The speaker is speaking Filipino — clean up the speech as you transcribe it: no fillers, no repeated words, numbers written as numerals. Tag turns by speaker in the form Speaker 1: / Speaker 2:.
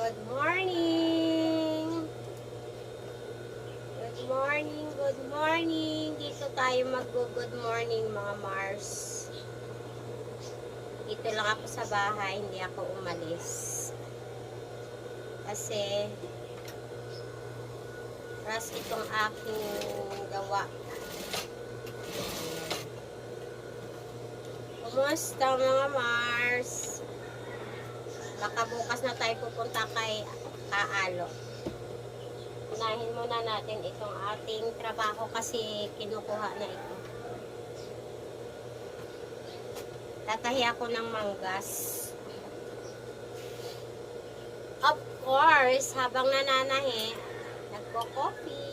Speaker 1: Good morning! Good morning, good morning! Dito tayo mag-good morning mga Mars. Dito lang ako sa bahay, hindi ako umalis. Kasi ras itong aking gawa. Kumusta mga Mars? Baka bukas na tayo pupunta kay Kaalo. Unahin muna natin itong ating trabaho kasi kinukuha na ito. Tatahi ako ng manggas. Of course, habang nananahi, nagko-coffee.